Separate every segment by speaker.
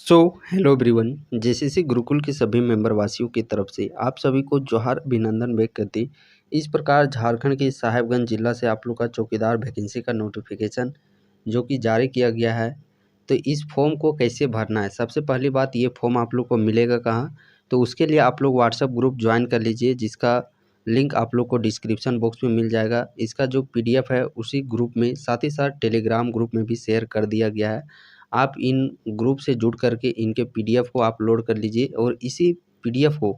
Speaker 1: So hello everyone. JCC Gurukul के सभी member वासियों की तरफ से आप सभी को जोहार अभिनंदन व्यक्त करती। इस प्रकार झारखंड के साहेबगंज जिला से आप लोग का चौकीदार वैकेंसी का नोटिफिकेशन जो कि जारी किया गया है। तो इस फॉर्म को कैसे भरना है, सबसे पहली बात, ये फॉर्म आप लोग को मिलेगा कहाँ? तो उसके लिए आप लोग व्हाट्सएप ग्रुप ज्वाइन कर लीजिए, जिसका लिंक आप लोग को डिस्क्रिप्शन बॉक्स में मिल जाएगा। इसका जो पीडीएफ है उसी ग्रुप में, साथ ही साथ टेलीग्राम ग्रुप में भी शेयर कर दिया गया है। आप इन ग्रुप से जुड़ करके इनके पीडीएफ को आप लोड कर लीजिए और इसी पीडीएफ को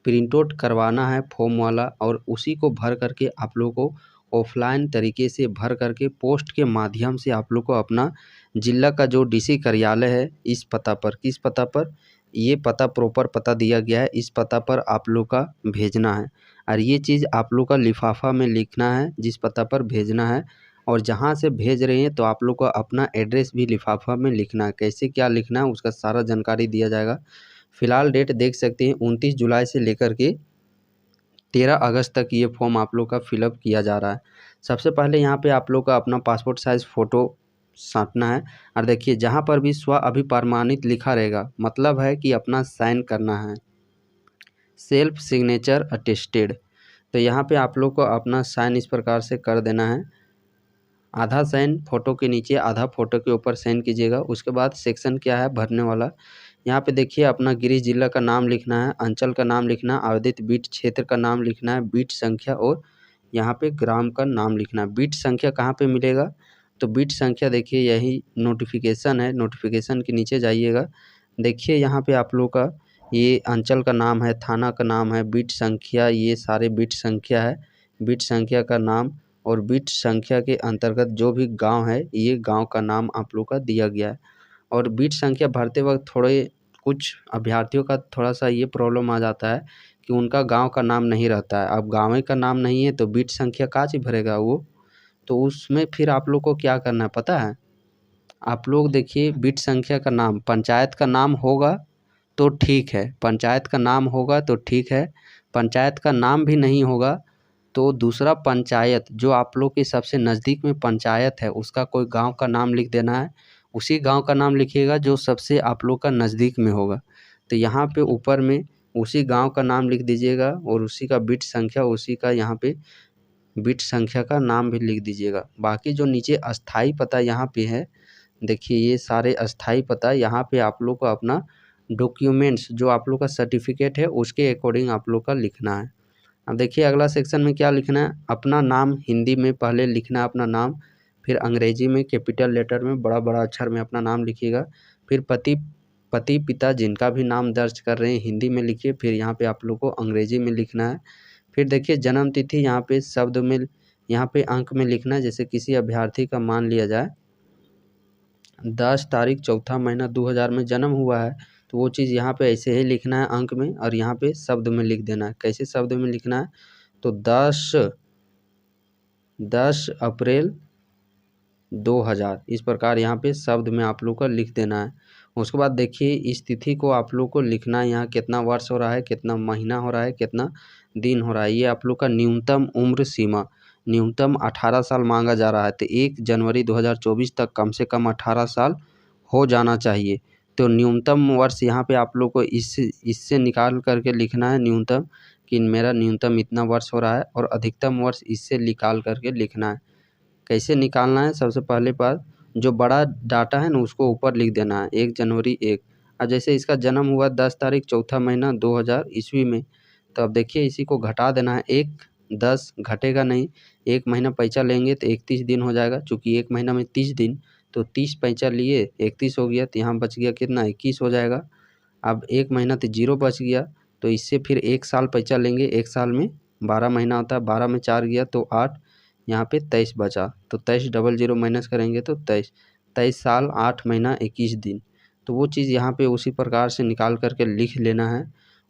Speaker 1: प्रिंट आउट करवाना है फॉर्म वाला, और उसी को भर करके आप लोगों को ऑफलाइन तरीके से भर करके पोस्ट के माध्यम से आप लोग को अपना जिला का जो डीसी कार्यालय है इस पता पर, किस पता पर, ये पता प्रॉपर पता दिया गया है, इस पता पर आप लोग का भेजना है। और ये चीज़ आप लोग का लिफाफा में लिखना है जिस पता पर भेजना है, और जहाँ से भेज रहे हैं तो आप लोग को अपना एड्रेस भी लिफाफा में लिखना है। कैसे क्या लिखना है उसका सारा जानकारी दिया जाएगा। फिलहाल डेट देख सकते हैं 29 जुलाई से लेकर के 13 अगस्त तक ये फॉर्म आप लोग का फिलअप किया जा रहा है। सबसे पहले यहाँ पे आप लोग का अपना पासपोर्ट साइज़ फ़ोटो साटना है, और देखिए जहाँ पर भी स्व अभिप्रमाणित लिखा रहेगा मतलब है कि अपना साइन करना है, सेल्फ सिग्नेचर अटेस्टेड। तो यहाँ पे आप लोग को अपना साइन इस प्रकार से कर देना है। आधा साइन फ़ोटो के नीचे, आधा फ़ोटो के ऊपर साइन कीजिएगा। उसके बाद सेक्शन क्या है भरने वाला, यहाँ पे देखिए अपना गृह जिला का नाम लिखना है, अंचल का नाम लिखना है, आवेदित बीट क्षेत्र का नाम लिखना है, बीट संख्या, और यहाँ पे ग्राम का नाम लिखना है। बीट संख्या कहाँ पे मिलेगा? तो बीट संख्या देखिए यही नोटिफिकेशन है, नोटिफिकेशन के नीचे जाइएगा। देखिए यहाँ पे आप लोग का ये अंचल का नाम है, थाना का नाम है, बीट संख्या, ये सारे बीट संख्या है, बीट संख्या का नाम, और बीट संख्या के अंतर्गत जो भी गांव है ये गांव का नाम आप लोग का दिया गया है। और बीट संख्या भरते वक्त थोड़े कुछ अभ्यर्थियों का थोड़ा सा ये प्रॉब्लम आ जाता है कि उनका गांव का नाम नहीं रहता है। अब गाँव का नाम नहीं है तो बीट संख्या कहाँ से भरेगा वो? तो उसमें फिर आप लोग को क्या करना है पता है? आप लोग देखिए बीट संख्या का नाम पंचायत का नाम होगा तो ठीक है, पंचायत का नाम होगा तो ठीक है। पंचायत का नाम भी नहीं होगा तो दूसरा पंचायत जो आप लोग के सबसे नज़दीक में पंचायत है उसका कोई गांव का नाम लिख देना है। उसी गांव का नाम लिखिएगा जो सबसे आप लोग का नज़दीक में होगा। तो यहाँ पे ऊपर में उसी गांव का नाम लिख दीजिएगा, और उसी का बिट संख्या, उसी का यहाँ पे बिट संख्या का नाम भी लिख दीजिएगा। बाकी जो नीचे अस्थाई पता यहाँ पे है, देखिए ये सारे अस्थाई पता यहाँ पे आप लोग को अपना डॉक्यूमेंट्स जो आप लोग का सर्टिफिकेट है उसके अकॉर्डिंग आप लोग का लिखना है। अब देखिए अगला सेक्शन में क्या लिखना है, अपना नाम हिंदी में पहले लिखना है अपना नाम, फिर अंग्रेजी में कैपिटल लेटर में बड़ा बड़ा अक्षर में अपना नाम लिखिएगा। फिर पति पिता जिनका भी नाम दर्ज कर रहे हैं हिंदी में लिखिए, फिर यहाँ पे आप लोग को अंग्रेजी में लिखना है। फिर देखिए जन्म तिथि यहाँ पे शब्द में, यहाँ पे अंक में लिखना है। जैसे किसी अभ्यर्थी का मान लिया जाए 10 तारीख चौथा महीना 2000 में जन्म हुआ है, तो वो चीज़ यहाँ पे ऐसे ही लिखना है अंक में, और यहाँ पे शब्द में लिख देना है। कैसे शब्द में लिखना है? तो 10 अप्रैल 2000 इस प्रकार यहाँ पे शब्द में आप लोग को लिख देना है। उसके बाद देखिए इस तिथि को आप लोग को लिखना है, यहाँ कितना वर्ष हो रहा है, कितना महीना हो रहा है, कितना दिन हो रहा है। ये आप लोग का न्यूनतम उम्र सीमा, न्यूनतम 18 साल मांगा जा रहा है, तो 1 जनवरी 2024 तक कम से कम 18 साल हो जाना चाहिए। तो न्यूनतम वर्ष यहाँ पे आप लोग को इससे निकाल करके लिखना है न्यूनतम, कि मेरा न्यूनतम इतना वर्ष हो रहा है, और अधिकतम वर्ष इससे निकाल करके लिखना है। कैसे निकालना है? सबसे पहले बात, जो बड़ा डाटा है ना उसको ऊपर लिख देना है 1 जनवरी 1। अब जैसे इसका जन्म हुआ 10 तारीख चौथा महीना 2000 ईस्वी में, तो अब देखिए इसी को घटा देना है। 1 10 घटेगा नहीं, 1 महीना पैंचा लेंगे तो 31 दिन हो जाएगा। चूँकि 1 महीना में 30 दिन, तो 30 पैंचा लिए 31 हो गया, तो यहाँ बच गया कितना, 21 हो जाएगा। अब 1 महीना तो 0 बच गया, तो इससे फिर 1 साल पैंचा लेंगे। 1 साल में 12 महीना होता है, 12 में 4 गया तो 8, यहाँ पे 23 बचा, तो 23 डबल 0 माइनस करेंगे तो 23 साल 8 महीना 21 दिन। तो वो चीज़ यहाँ पे उसी प्रकार से निकाल करके लिख लेना है।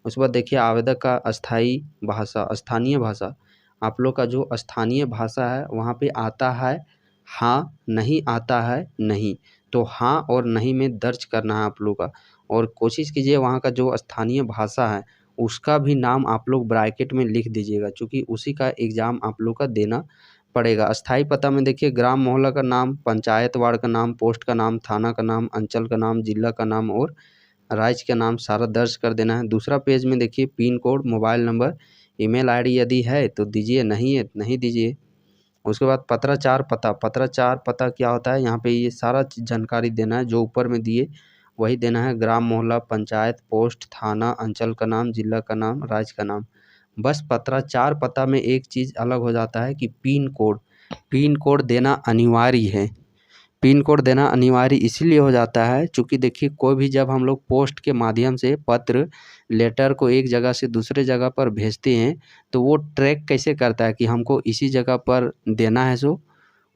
Speaker 1: उसके बाद देखिए आवेदक का अस्थाई भाषा, स्थानीय भाषा, आप लोग का जो स्थानीय भाषा है वहाँ पे आता है हाँ, नहीं आता है नहीं, तो हाँ और नहीं में दर्ज करना है आप लोग का। और कोशिश कीजिए वहाँ का जो स्थानीय भाषा है उसका भी नाम आप लोग ब्रैकेट में लिख दीजिएगा, क्योंकि उसी का एग्ज़ाम आप लोग का देना पड़ेगा। अस्थाई पता में देखिए ग्राम मोहल्ला का नाम, पंचायत वार्ड का नाम, पोस्ट का नाम, थाना का नाम, अंचल का नाम, जिला का नाम और राज्य का नाम सारा दर्ज कर देना है। दूसरा पेज में देखिए pin code, mobile number, email ID यदि है तो दीजिए, नहीं है नहीं दीजिए। उसके बाद पत्राचार पता, पत्राचार पता क्या होता है, यहाँ पे ये सारा जानकारी देना है जो ऊपर में दिए वही देना है। ग्राम मोहल्ला, पंचायत, पोस्ट, थाना, अंचल का नाम, जिला का नाम, राज्य का नाम। बस पत्राचार पता में एक चीज़ अलग हो जाता है कि पिन कोड देना अनिवार्य है। पिन कोड देना अनिवार्य इसीलिए हो जाता है चूँकि देखिए कोई भी जब हम लोग पोस्ट के माध्यम से पत्र लेटर को एक जगह से दूसरे जगह पर भेजते हैं तो वो ट्रैक कैसे करता है कि हमको इसी जगह पर देना है, सो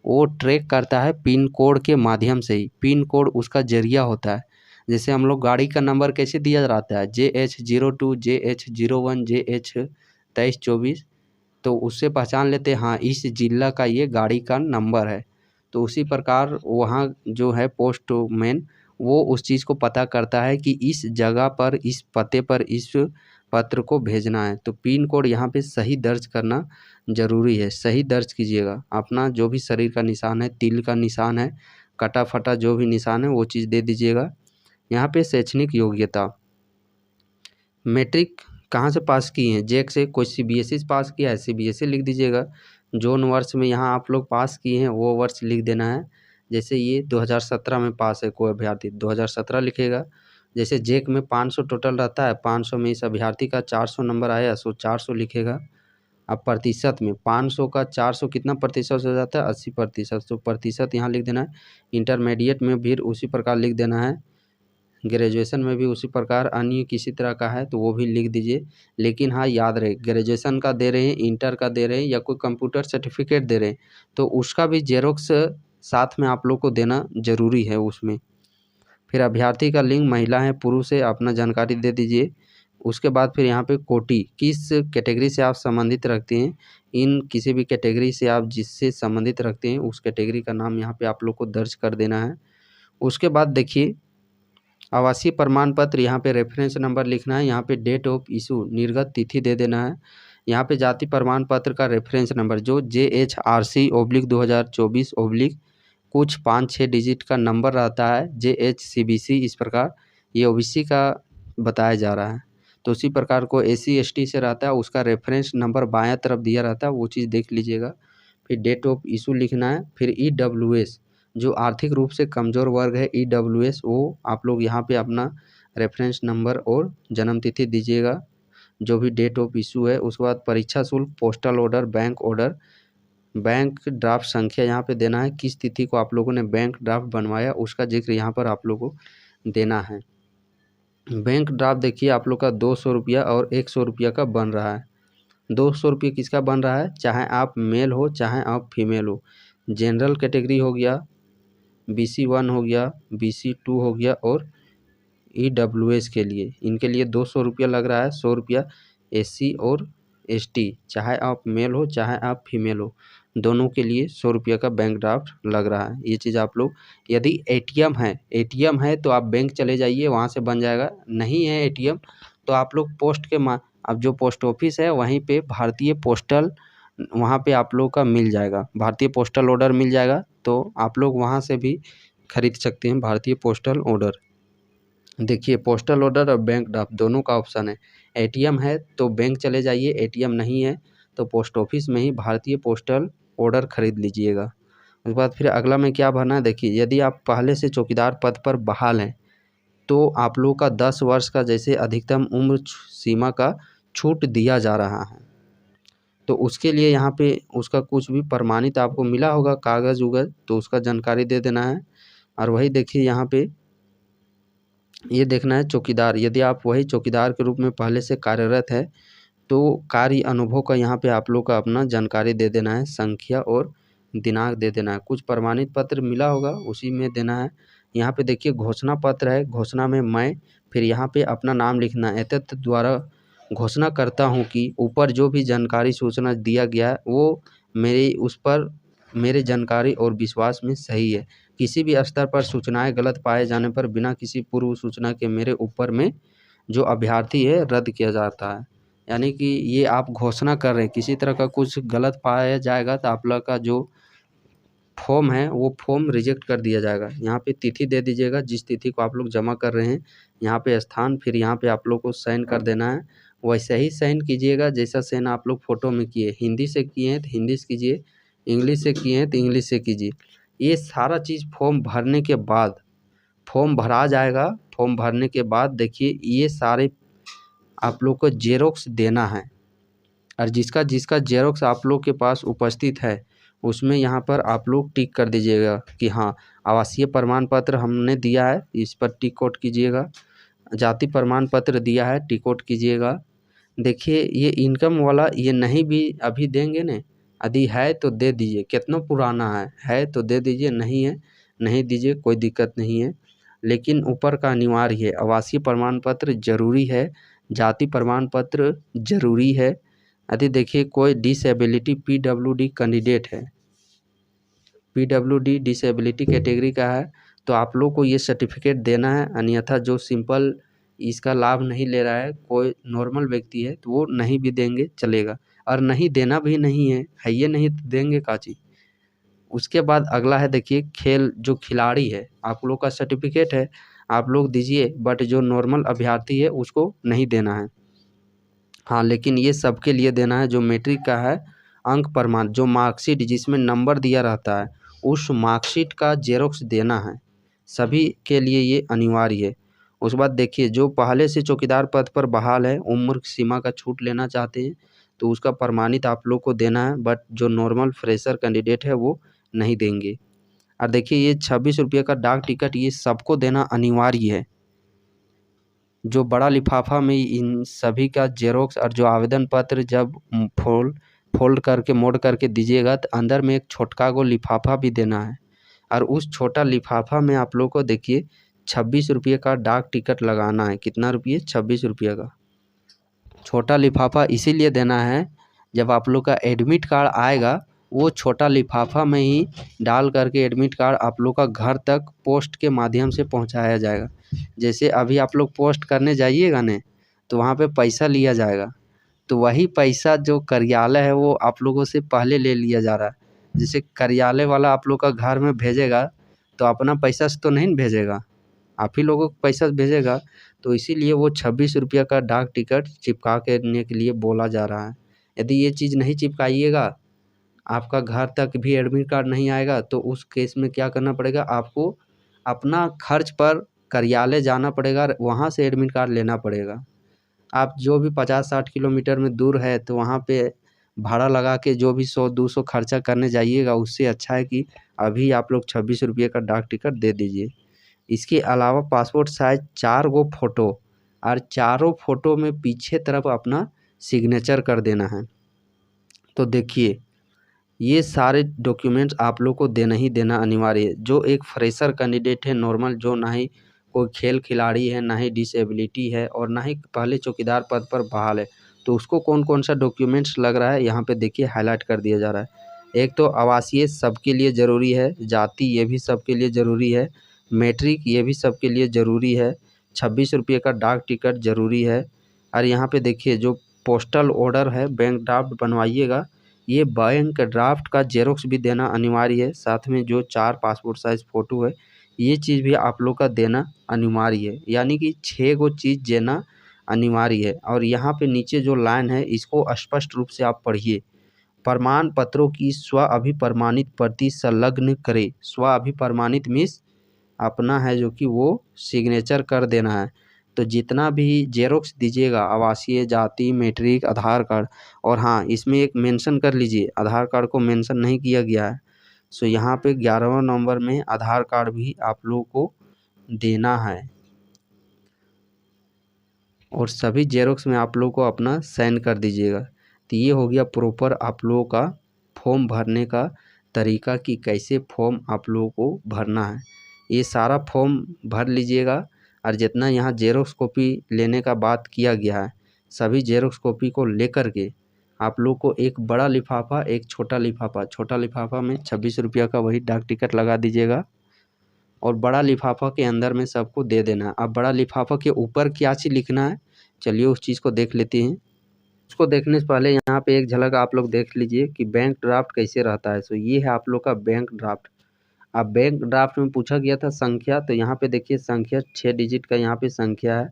Speaker 1: वो ट्रैक करता है पिन कोड के माध्यम से ही। पिन कोड उसका जरिया होता है। जैसे हम लोग गाड़ी का नंबर कैसे दिया जाता है, JH02, JH01, JH2324, तो उससे पहचान लेते हैं हाँ इस जिला का ये गाड़ी का नंबर है। तो उसी प्रकार वहाँ जो है पोस्टमैन वो उस चीज़ को पता करता है कि इस जगह पर, इस पते पर इस पत्र को भेजना है। तो पिन कोड यहाँ पे सही दर्ज करना ज़रूरी है। सही दर्ज कीजिएगा। अपना जो भी शरीर का निशान है, तिल का निशान है, कटा फटा जो भी निशान है वो चीज़ दे दीजिएगा। यहाँ पे शैक्षणिक योग्यता, मैट्रिक कहाँ से पास किए हैं, जैक से, कोई CBSE से पास किया है CBSE लिख दीजिएगा। जोन वर्ष में यहाँ आप लोग पास किए हैं वो वर्ष लिख देना है। जैसे ये 2017 में पास है कोई अभ्यर्थी 2017 लिखेगा। जैसे जैक में 500 टोटल रहता है, 500 में इस अभ्यर्थी का 400 नंबर आया सो 400 लिखेगा। अब प्रतिशत में 500 का 400 कितना प्रतिशत हो जाता है, 80%। तो प्रतिशत यहाँ लिख देना है। इंटरमीडिएट में भी उसी प्रकार लिख देना है। ग्रेजुएशन में भी उसी प्रकार अन्य किसी तरह का है तो वो भी लिख दीजिए। लेकिन हाँ याद रहे, ग्रेजुएशन का दे रहे हैं, इंटर का दे रहे हैं या कोई कंप्यूटर सर्टिफिकेट दे रहे हैं तो उसका भी जेरोक्स साथ में आप लोग को देना ज़रूरी है उसमें। फिर अभ्यर्थी का लिंग महिला है पुरुष है अपना जानकारी दे दीजिए। उसके बाद फिर यहाँ पे कोटि, किस कैटेगरी से आप संबंधित रखते हैं, इन किसी भी कैटेगरी से आप जिससे संबंधित रखते हैं उस कैटेगरी का नाम यहाँ पे आप लोग को दर्ज कर देना है। उसके बाद देखिए आवासीय प्रमाण पत्र, यहाँ पे रेफरेंस नंबर लिखना है। यहाँ पे डेट ऑफ इशू निर्गत तिथि दे देना है। यहाँ पे जाति प्रमाण पत्र का रेफरेंस नंबर जो JHRC/2024/ कुछ 5-6 डिजिट का नंबर रहता है, JHCBC इस प्रकार ये OBC का बताया जा रहा है। तो उसी प्रकार को SC ST से रहता है उसका रेफरेंस नंबर बायां तरफ दिया रहता है, वो चीज़ देख लीजिएगा। फिर डेट ऑफ इशू लिखना है। फिर EWS जो आर्थिक रूप से कमज़ोर वर्ग है EWS, वो आप लोग यहाँ पे अपना रेफरेंस नंबर और जन्म तिथि दीजिएगा जो भी डेट ऑफ इशू है। उसके बाद परीक्षा शुल्क, पोस्टल ऑर्डर, बैंक ड्राफ्ट संख्या यहाँ पे देना है। किस तिथि को आप लोगों ने बैंक ड्राफ्ट बनवाया उसका जिक्र यहाँ पर आप लोगों को देना है। बैंक ड्राफ्ट देखिए आप लोग का 200 रुपया और 100 रुपया का बन रहा है। 200 रुपये किसका बन रहा है, चाहे आप मेल हो चाहे आप फीमेल हो। जनरल कैटेगरी हो गया, BC1 हो गया, BC2 हो गया और EWS के लिए, इनके लिए 200 रुपया लग रहा है। 100 रुपया SC और ST, चाहे आप मेल हो चाहे आप फीमेल हो, दोनों के लिए 100 रुपया का बैंक ड्राफ्ट लग रहा है। ये चीज़ आप लोग, यदि ATM है तो आप बैंक चले जाइए वहाँ से बन जाएगा। नहीं है ATM तो आप लोग पोस्ट के अब जो पोस्ट ऑफिस है वहीं पे भारतीय पोस्टल, वहाँ पे आप लोग का मिल जाएगा, भारतीय पोस्टल ऑर्डर मिल जाएगा। तो आप लोग वहाँ से भी खरीद सकते हैं भारतीय पोस्टल ऑर्डर। देखिए पोस्टल ऑर्डर और बैंक ड्राफ्ट दोनों का ऑप्शन है। ATM है तो बैंक चले जाइए, ATM नहीं है तो पोस्ट ऑफिस में ही भारतीय पोस्टल ऑर्डर खरीद लीजिएगा। उसके बाद फिर अगला में क्या भरना है, देखिए यदि आप पहले से चौकीदार पद पर बहाल हैं तो आप लोगों का 10 वर्ष का जैसे अधिकतम उम्र सीमा का छूट दिया जा रहा है। तो उसके लिए यहाँ पे उसका कुछ भी प्रमाणित आपको मिला होगा कागज़ उगज तो उसका जानकारी दे देना है। और वही देखिए यहाँ पे ये देखना है चौकीदार, यदि आप वही चौकीदार के रूप में पहले से कार्यरत है तो कार्य अनुभव का यहाँ पे आप लोग का अपना जानकारी दे देना है, संख्या और दिनांक दे देना है। कुछ प्रमाणित पत्र मिला होगा उसी में देना है। यहाँ पे देखिए घोषणा पत्र है, घोषणा में मैं, फिर यहाँ पे अपना नाम लिखना है। एतत् द्वारा घोषणा करता हूँ कि ऊपर जो भी जानकारी सूचना दिया गया है वो मेरे जानकारी और विश्वास में सही है। किसी भी स्तर पर सूचनाएं गलत पाए जाने पर बिना किसी पूर्व सूचना के मेरे ऊपर में जो अभ्यर्थी है रद्द किया जाता है। यानी कि ये आप घोषणा कर रहे हैं, किसी तरह का कुछ गलत पाया जाएगा तो आप लोग का जो फॉर्म है वो फॉर्म रिजेक्ट कर दिया जाएगा। यहाँ पे तिथि दे दीजिएगा जिस तिथि को आप लोग जमा कर रहे हैं, यहाँ पे स्थान, फिर यहाँ पे आप लोग को साइन कर देना है। वैसे ही साइन कीजिएगा जैसा साइन आप लोग फोटो में किए, हिंदी से किए हैं तो हिंदी से कीजिए, इंग्लिश से किए हैं तो इंग्लिश से कीजिए। ये सारा चीज़ फॉर्म भरने के बाद फॉर्म भरा जाएगा। फॉर्म भरने के बाद देखिए ये सारे आप लोग को जेरोक्स देना है, और जिसका जिसका जेरोक्स आप लोग के पास उपस्थित है उसमें यहाँ पर आप लोग टिक कर दीजिएगा कि हाँ आवासीय प्रमाण पत्र हमने दिया है, इस पर टिक आउट कीजिएगा। जाति प्रमाण पत्र दिया है, टिक आउट कीजिएगा। देखिए ये इनकम वाला ये नहीं भी अभी देंगे न, यदि है तो दे दीजिए, कितना पुराना है तो दे दीजिए, नहीं है नहीं दीजिए, कोई दिक्कत नहीं है। लेकिन ऊपर का अनिवार्य है, आवासीय प्रमाण पत्र जरूरी है, जाति प्रमाण पत्र जरूरी है। यदि देखिए कोई डिसेबिलिटी पीडब्ल्यूडी कैंडिडेट है, पीडब्ल्यूडी डिसेबिलिटी कैटेगरी का है, तो आप लोग को ये सर्टिफिकेट देना है। अन्यथा जो सिंपल इसका लाभ नहीं ले रहा है, कोई नॉर्मल व्यक्ति है, तो वो नहीं भी देंगे चलेगा, और नहीं देना भी नहीं है ये नहीं तो देंगे का चीज़। उसके बाद अगला है देखिए खेल, जो खिलाड़ी है आप लोग का सर्टिफिकेट है आप लोग दीजिए, बट जो नॉर्मल अभ्यर्थी है उसको नहीं देना है। हाँ लेकिन ये सबके लिए देना है। जो मैट्रिक का है अंक प्रमाण, जो मार्कशीट जिसमें नंबर दिया रहता है उस मार्कशीट का जेरोक्स देना है, सभी के लिए ये अनिवार्य है। उसके बाद देखिए जो पहले से चौकीदार पद पर बहाल है, उम्र सीमा का छूट लेना चाहते हैं तो उसका प्रमाणित आप लोग को देना है, बट जो नॉर्मल फ्रेशर कैंडिडेट है वो नहीं देंगे। और देखिए ये 26 रुपये का डाक टिकट ये सबको देना अनिवार्य है। जो बड़ा लिफाफा में इन सभी का जेरोक्स और जो आवेदन पत्र जब फोल्ड करके मोड़ करके दीजिएगा तो अंदर में एक छोटका को लिफाफा भी देना है, और उस छोटा लिफाफा में आप लोग को देखिए 26 रुपये का डाक टिकट लगाना है। कितना रुपये? 26 रुपये का छोटा लिफाफा इसीलिए देना है, जब आप लोग का एडमिट कार्ड आएगा वो छोटा लिफाफा में ही डाल करके एडमिट कार्ड आप लोग का घर तक पोस्ट के माध्यम से पहुंचाया जाएगा। जैसे अभी आप लोग पोस्ट करने जाइएगा न तो वहाँ पे पैसा लिया जाएगा, तो वही पैसा जो कार्यालय है वो आप लोगों से पहले ले लिया जा रहा है। जैसे कार्यालय वाला आप लोग का घर में भेजेगा तो अपना पैसा से तो नहीं भेजेगा, आप ही लोगों को पैसा भेजेगा। तो इसीलिए वो 26 रुपये का डाक टिकट चिपका करने के लिए बोला जा रहा है। यदि ये चीज़ नहीं चिपकाइएगा, आपका घर तक भी एडमिट कार्ड नहीं आएगा, तो उस केस में क्या करना पड़ेगा, आपको अपना खर्च पर कार्यालय जाना पड़ेगा, वहाँ से एडमिट कार्ड लेना पड़ेगा। आप जो भी 50-60 किलोमीटर में दूर है तो वहाँ पे भाड़ा लगा के जो भी 100-200 खर्चा करने जाइएगा, उससे अच्छा है कि अभी आप लोग 26 रुपये का डाक टिकट दे दीजिए। इसके अलावा पासपोर्ट साइज 4 गो फ़ोटो, और चारों फ़ोटो में पीछे तरफ अपना सिग्नेचर कर देना है। तो देखिए ये सारे डॉक्यूमेंट्स आप लोग को देना ही देना अनिवार्य है। जो एक फ्रेशर कैंडिडेट है नॉर्मल, जो ना ही कोई खेल खिलाड़ी है, ना ही डिसेबिलिटी है, और ना ही पहले चौकीदार पद पर बहाल है, तो उसको कौन कौन सा डॉक्यूमेंट्स लग रहा है यहाँ पे देखिए हाईलाइट कर दिया जा रहा है। एक तो आवासीय सबके लिए ज़रूरी है, जाति ये भी सबके लिए ज़रूरी है, मैट्रिक ये भी सबके लिए ज़रूरी है, 26 रुपये का डाक टिकट ज़रूरी है। और यहाँ पे देखिए जो पोस्टल ऑर्डर है, बैंक ड्राफ्ट बनवाइएगा, ये बैंक ड्राफ्ट का जेरोक्स भी देना अनिवार्य है। साथ में जो 4 पासपोर्ट साइज़ फ़ोटो है ये चीज़ भी आप लोग का देना अनिवार्य है, यानी कि 6 गो चीज़ देना अनिवार्य है। और यहाँ पे नीचे जो लाइन है इसको स्पष्ट रूप से आप पढ़िए। प्रमाण पत्रों की स्व अभिप्रमाणित प्रति संलग्न करें। स्व अभिप्रमाणित मीन्स अपना है जो कि वो सिग्नेचर कर देना है। तो जितना भी जेरोक्स दीजिएगा, आवासीय, जाति, मैट्रिक, आधार कार्ड, और हाँ इसमें एक मेंशन कर लीजिए, आधार कार्ड को मेंशन नहीं किया गया है, सो यहाँ पे 11वां नंबर में आधार कार्ड भी आप लोगों को देना है। और सभी जेरोक्स में आप लोग को अपना साइन कर दीजिएगा। तो ये हो गया प्रॉपर आप लोगों का फॉर्म भरने का तरीका, कि कैसे फॉर्म आप लोगों को भरना है। ये सारा फॉर्म भर लीजिएगा, और जितना यहाँ जेरोक्स कॉपी लेने का बात किया गया है, सभी जेरोक्स कॉपी को लेकर के आप लोग को एक बड़ा लिफाफा, एक छोटा लिफाफा में 26 रुपये का वही डाक टिकट लगा दीजिएगा, और बड़ा लिफाफा के अंदर में सबको दे देना है। अब बड़ा लिफाफा के ऊपर क्या चीज़ लिखना है, चलिए उस चीज़ को देख लेते हैं। उसको देखने से पहले यहाँ पे एक झलक आप लोग देख लीजिए कि बैंक ड्राफ्ट कैसे रहता है। सो ये है आप लोग का बैंक ड्राफ्ट। अब बैंक ड्राफ्ट में पूछा गया था संख्या, तो यहाँ पे देखिए संख्या 6 डिजिट का यहाँ पे संख्या है।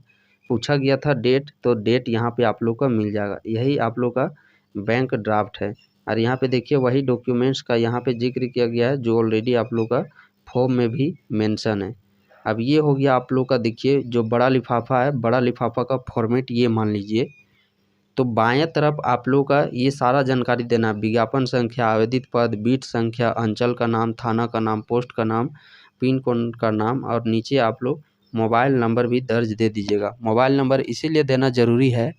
Speaker 1: पूछा गया था डेट, तो डेट यहाँ पे आप लोग का मिल जाएगा। यही आप लोग का बैंक ड्राफ्ट है। और यहाँ पे देखिए वही डॉक्यूमेंट्स का यहाँ पे जिक्र किया गया है जो ऑलरेडी आप लोग का फॉर्म में भी मेंशन है। अब ये हो गया आप लोग का, देखिए जो बड़ा लिफाफा है, बड़ा लिफाफा का फॉर्मेट ये मान लीजिए। तो बाएं तरफ आप लोग का ये सारा जानकारी देना है। विज्ञापन संख्या, आवेदित पद, बीट संख्या, अंचल का नाम, थाना का नाम, पोस्ट का नाम, पिन कोड का नाम, और नीचे आप लोग मोबाइल नंबर भी दर्ज दे दीजिएगा। मोबाइल नंबर इसीलिए देना ज़रूरी है,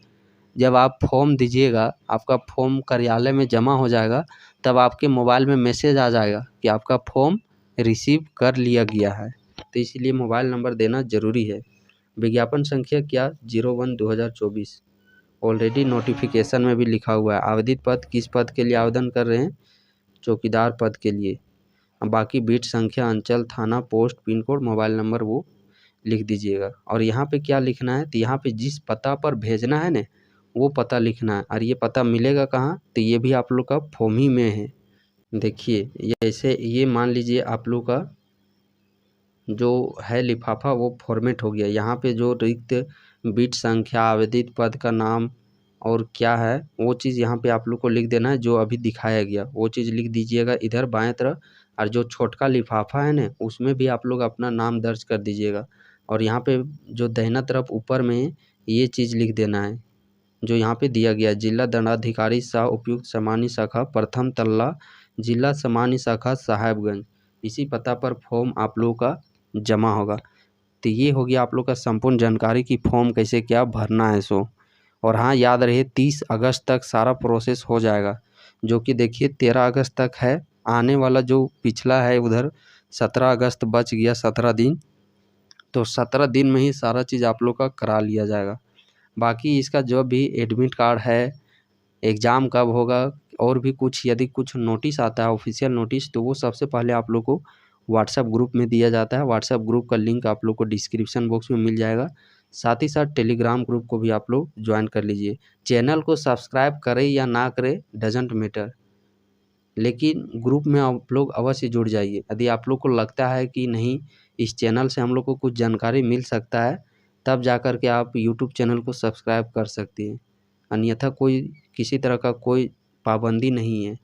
Speaker 1: जब आप फॉर्म दीजिएगा, आपका फॉर्म कार्यालय में जमा हो जाएगा, तब आपके मोबाइल में मैसेज आ जाएगा कि आपका फॉर्म रिसीव कर लिया गया है। तो इसलिए मोबाइल नंबर देना ज़रूरी है। विज्ञापन संख्या क्या, 01/2024 ऑलरेडी नोटिफिकेशन में भी लिखा हुआ है। आवेदित पद किस पद के लिए आवेदन कर रहे हैं, चौकीदार पद के लिए। अब बाकी बीट संख्या, अंचल, थाना, post, pin code, mobile number वो लिख दीजिएगा। और यहाँ पे क्या लिखना है, तो यहाँ पे जिस पता पर भेजना है ना, वो पता लिखना है। और ये पता मिलेगा कहाँ, तो ये भी आप लोग का फॉर्म ही में है। देखिए जैसे ये मान लीजिए आप लोग का जो है लिफाफा वो फॉर्मेट हो गया। यहाँ पे जो रिक्त बिट संख्या, आवेदित पद का नाम और क्या है वो चीज़ यहाँ पे आप लोग को लिख देना है। जो अभी दिखाया गया वो चीज़ लिख दीजिएगा इधर बाएं तरफ। और जो छोटका लिफाफा है ना, उसमें भी आप लोग अपना नाम दर्ज कर दीजिएगा। और यहाँ पे जो दाहिना तरफ ऊपर में ये चीज़ लिख देना है जो यहाँ पे दिया गया। जिला दंडाधिकारी सह उपयुक्त सामान्य शाखा, प्रथम तल्ला, जिला सामान्य शाखा, साहेबगंज। इसी पता पर फॉर्म आप लोगों का जमा होगा। तो ये हो गया आप लोग का संपूर्ण जानकारी कि फॉर्म कैसे क्या भरना है। सो और हाँ, याद रहे 30 अगस्त तक सारा प्रोसेस हो जाएगा, जो कि देखिए 13 अगस्त तक है। आने वाला जो पिछला है उधर 17 अगस्त बच गया, 17 दिन। तो 17 दिन में ही सारा चीज़ आप लोग का करा लिया जाएगा। बाकी इसका जो भी एडमिट कार्ड है, एग्ज़ाम कब होगा, और भी कुछ यदि कुछ नोटिस आता है ऑफिशियल नोटिस, तो वो सबसे पहले आप लोग को व्हाट्सएप ग्रुप में दिया जाता है। व्हाट्सएप ग्रुप का लिंक आप लोग को डिस्क्रिप्शन बॉक्स में मिल जाएगा। साथ ही साथ टेलीग्राम ग्रुप को भी आप लोग ज्वाइन कर लीजिए। चैनल को सब्सक्राइब करें या ना करें डजेंट मैटर, लेकिन ग्रुप में आप लोग अवश्य जुड़ जाइए। यदि आप लोग को लगता है कि नहीं इस चैनल से हम लोग को कुछ जानकारी मिल सकता है, तब जा कर के आप यूट्यूब चैनल को सब्सक्राइब कर सकती हैं। अन्यथा कोई किसी तरह का कोई पाबंदी नहीं है।